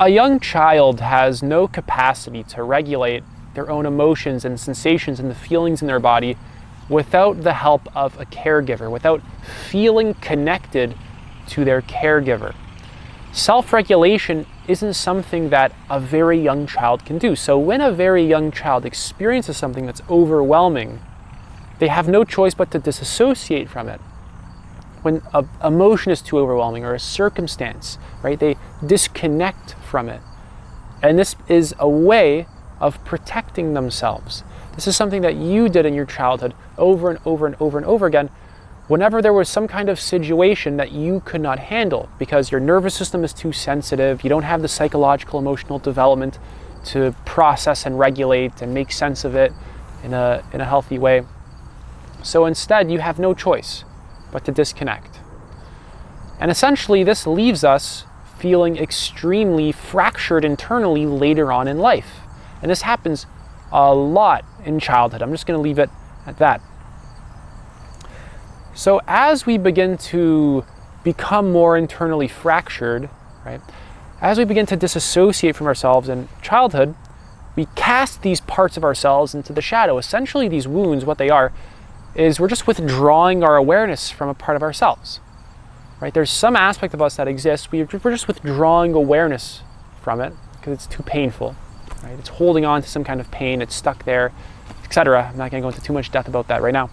A young child has no capacity to regulate their own emotions and sensations and the feelings in their body without the help of a caregiver, without feeling connected to their caregiver. Self-regulation isn't something that a very young child can do. So when a very young child experiences something that's overwhelming, they have no choice but to disassociate from it. When an emotion is too overwhelming or a circumstance, right, they disconnect from it. And this is a way of protecting themselves. This is something that you did in your childhood over and over and over and over again whenever there was some kind of situation that you could not handle because your nervous system is too sensitive, you don't have the psychological, emotional development to process and regulate and make sense of it in a healthy way. So instead, you have no choice but to disconnect. And essentially, this leaves us feeling extremely fractured internally later on in life. And this happens a lot in childhood. I'm just going to leave it at that. So as we begin to become more internally fractured, right, as we begin to disassociate from ourselves in childhood, we cast these parts of ourselves into the shadow. Essentially, these wounds, what they are, is we're just withdrawing our awareness from a part of ourselves, right? There's some aspect of us that exists. We're just withdrawing awareness from it because it's too painful, right? It's holding on to some kind of pain. It's stuck there, etc. I'm not going to go into too much depth about that right now.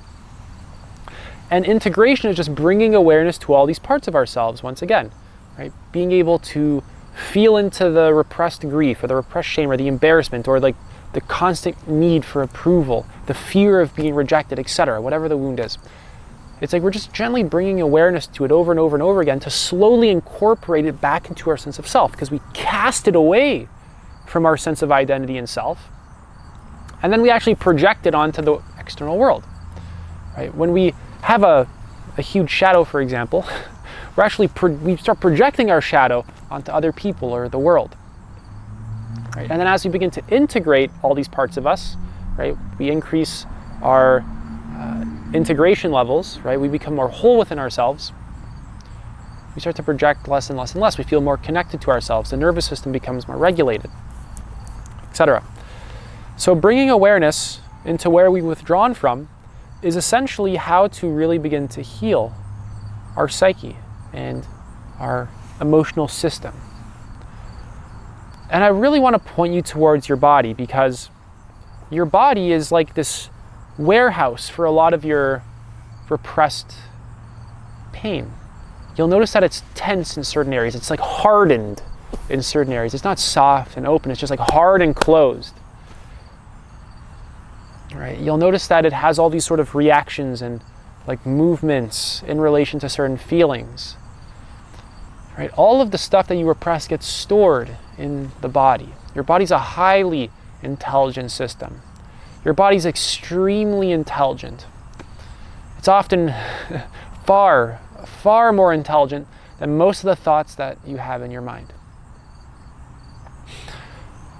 And integration is just bringing awareness to all these parts of ourselves once again, right? Being able to feel into the repressed grief or the repressed shame or the embarrassment or like the constant need for approval, the fear of being rejected, etc., whatever the wound is. It's like we're just gently bringing awareness to it over and over and over again to slowly incorporate it back into our sense of self because we cast it away from our sense of identity and self. And then we actually project it onto the external world, right? When we have a huge shadow, for example, we start projecting our shadow onto other people or the world. Right? And then as we begin to integrate all these parts of us, right, we increase our integration levels, right? We become more whole within ourselves. We start to project less and less and less. We feel more connected to ourselves. The nervous system becomes more regulated, etc. So bringing awareness into where we've withdrawn from is essentially how to really begin to heal our psyche and our emotional system. And I really want to point you towards your body because your body is like this warehouse for a lot of your repressed pain. You'll notice that it's tense in certain areas. It's like hardened in certain areas. It's not soft and open. It's just like hard and closed. Right? You'll notice that it has all these sort of reactions and like movements in relation to certain feelings. Right? All of the stuff that you repress gets stored in the body. Your body's a highly intelligent system. Your body's extremely intelligent. It's often far, far more intelligent than most of the thoughts that you have in your mind.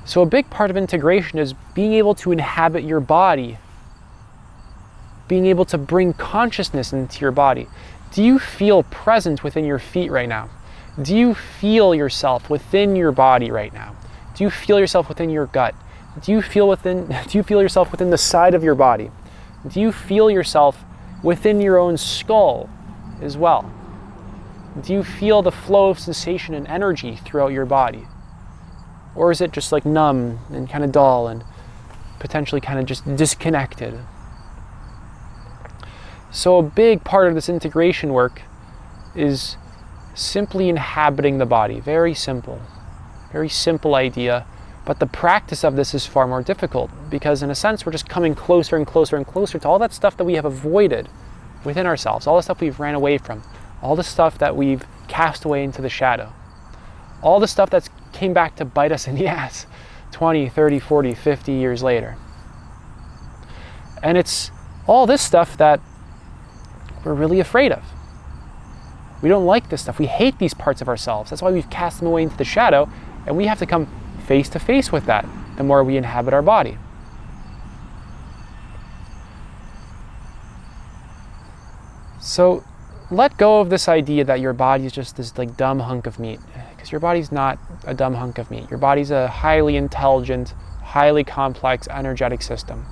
So a big part of integration is being able to inhabit your body, being able to bring consciousness into your body. Do you feel present within your feet right now? Do you feel yourself within your body right now? Do you feel yourself within your gut? Do you feel yourself within the side of your body? Do you feel yourself within your own skull as well? Do you feel the flow of sensation and energy throughout your body? Or is it just like numb and kind of dull and potentially kind of just disconnected? So a big part of this integration work is simply inhabiting the body. Very simple idea. But the practice of this is far more difficult because in a sense we're just coming closer and closer and closer to all that stuff that we have avoided within ourselves, all the stuff we've ran away from, all the stuff that we've cast away into the shadow, all the stuff that's came back to bite us in the ass 20, 30, 40, 50 years later. And it's all this stuff that we're really afraid of. We don't like this stuff. We hate these parts of ourselves. That's why we've cast them away into the shadow, and we have to come face to face with that the more we inhabit our body. So let go of this idea that your body is just this like dumb hunk of meat. Because your body's not a dumb hunk of meat. Your body's a highly intelligent, highly complex, energetic system.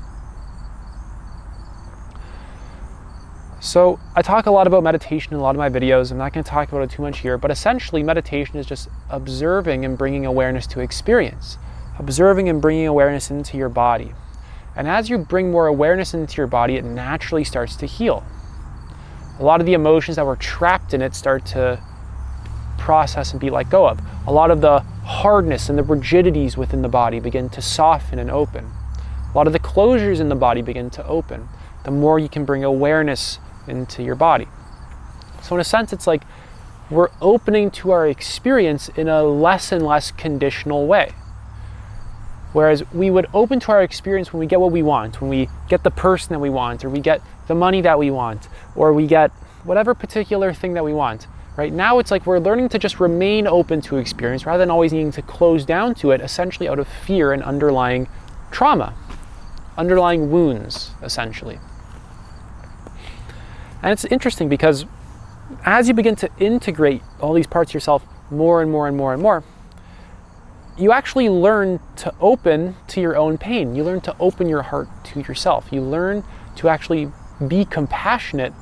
So I talk a lot about meditation in a lot of my videos. I'm not going to talk about it too much here, but essentially meditation is just observing and bringing awareness to experience. Observing and bringing awareness into your body. And as you bring more awareness into your body, it naturally starts to heal. A lot of the emotions that were trapped in it start to process and be let go of. A lot of the hardness and the rigidities within the body begin to soften and open. A lot of the closures in the body begin to open. The more you can bring awareness into your body. So in a sense, it's like we're opening to our experience in a less and less conditional way. Whereas we would open to our experience when we get what we want, when we get the person that we want, or we get the money that we want, or we get whatever particular thing that we want. Right now, it's like we're learning to just remain open to experience rather than always needing to close down to it, essentially out of fear and underlying trauma, underlying wounds, essentially. And it's interesting because as you begin to integrate all these parts of yourself more and more and more and more, you actually learn to open to your own pain. You learn to open your heart to yourself. You learn to actually be compassionate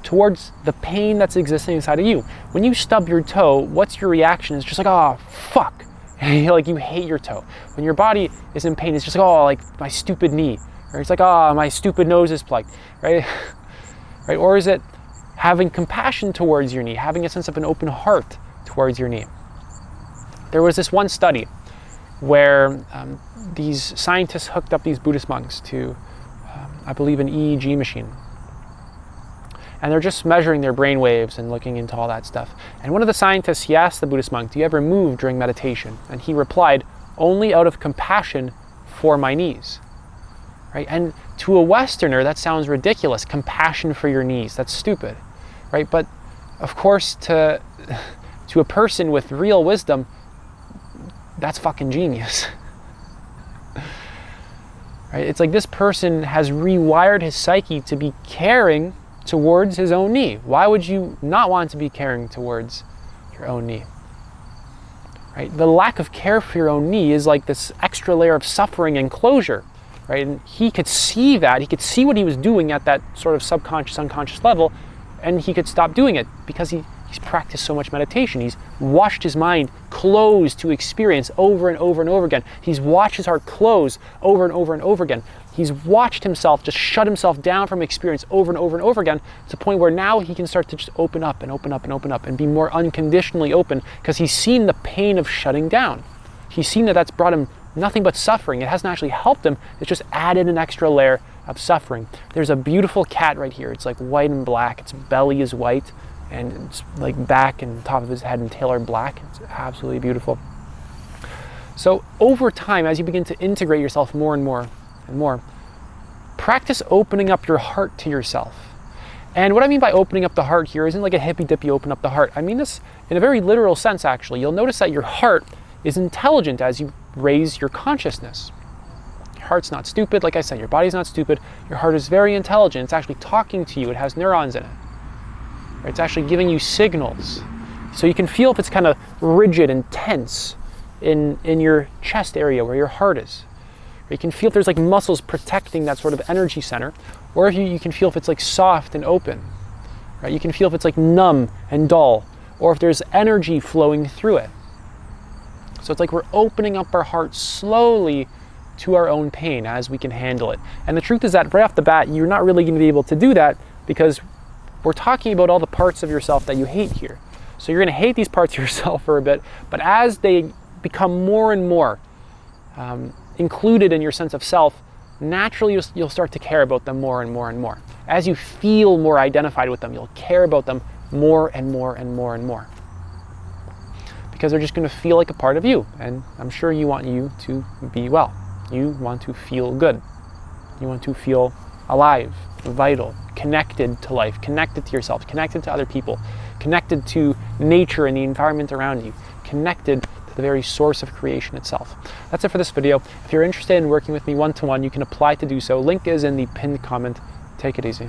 towards the pain that's existing inside of you. When you stub your toe, what's your reaction? It's just like, oh, fuck. Like you hate your toe. When your body is in pain, it's just like, oh, like my stupid knee. Or it's like, oh, my stupid nose is plugged, right? Right? Or is it having compassion towards your knee, having a sense of an open heart towards your knee? There was this one study where these scientists hooked up these Buddhist monks to, I believe, an EEG machine. And they're just measuring their brain waves and looking into all that stuff. And one of the scientists, he asked the Buddhist monk, do you ever move during meditation? And he replied, only out of compassion for my knees. Right? And to a Westerner, that sounds ridiculous. Compassion for your knees, that's stupid. Right? But of course, to a person with real wisdom, that's fucking genius. Right? It's like this person has rewired his psyche to be caring towards his own knee. Why would you not want to be caring towards your own knee? Right? The lack of care for your own knee is like this extra layer of suffering and closure. Right? And he could see that. He could see what he was doing at that sort of subconscious, unconscious level, and he could stop doing it because he's practiced so much meditation. He's watched his mind close to experience over and over and over again. He's watched his heart close over and over and over again. He's watched himself just shut himself down from experience over and over and over again to the point where now he can start to just open up and open up and open up and be more unconditionally open because he's seen the pain of shutting down. He's seen that that's brought him nothing but suffering. It hasn't actually helped him. It's just added an extra layer of suffering. There's a beautiful cat right here. It's like white and black. Its belly is white and it's like back and top of his head and tail are black. It's absolutely beautiful. So over time, as you begin to integrate yourself more and more and more, practice opening up your heart to yourself. And what I mean by opening up the heart here isn't like a hippy-dippy open up the heart. I mean this in a very literal sense, actually. You'll notice that your heart is intelligent as you raise your consciousness. Your heart's not stupid. Like I said, your body's not stupid. Your heart is very intelligent. It's actually talking to you. It has neurons in it. It's actually giving you signals. So you can feel if it's kind of rigid and tense in your chest area where your heart is. Or you can feel if there's like muscles protecting that sort of energy center. Or if you can feel if it's like soft and open. Right? You can feel if it's like numb and dull. Or if there's energy flowing through it. So it's like we're opening up our heart slowly to our own pain as we can handle it. And the truth is that right off the bat, you're not really going to be able to do that because we're talking about all the parts of yourself that you hate here. So you're going to hate these parts of yourself for a bit, but as they become more and more included in your sense of self, naturally you'll start to care about them more and more and more. As you feel more identified with them, you'll care about them more and more and more and more. Because they're just going to feel like a part of you. And I'm sure you want you to be well. You want to feel good. You want to feel alive, vital, connected to life, connected to yourself, connected to other people, connected to nature and the environment around you, connected to the very source of creation itself. That's it for this video. If you're interested in working with me one-to-one, you can apply to do so. Link is in the pinned comment. Take it easy.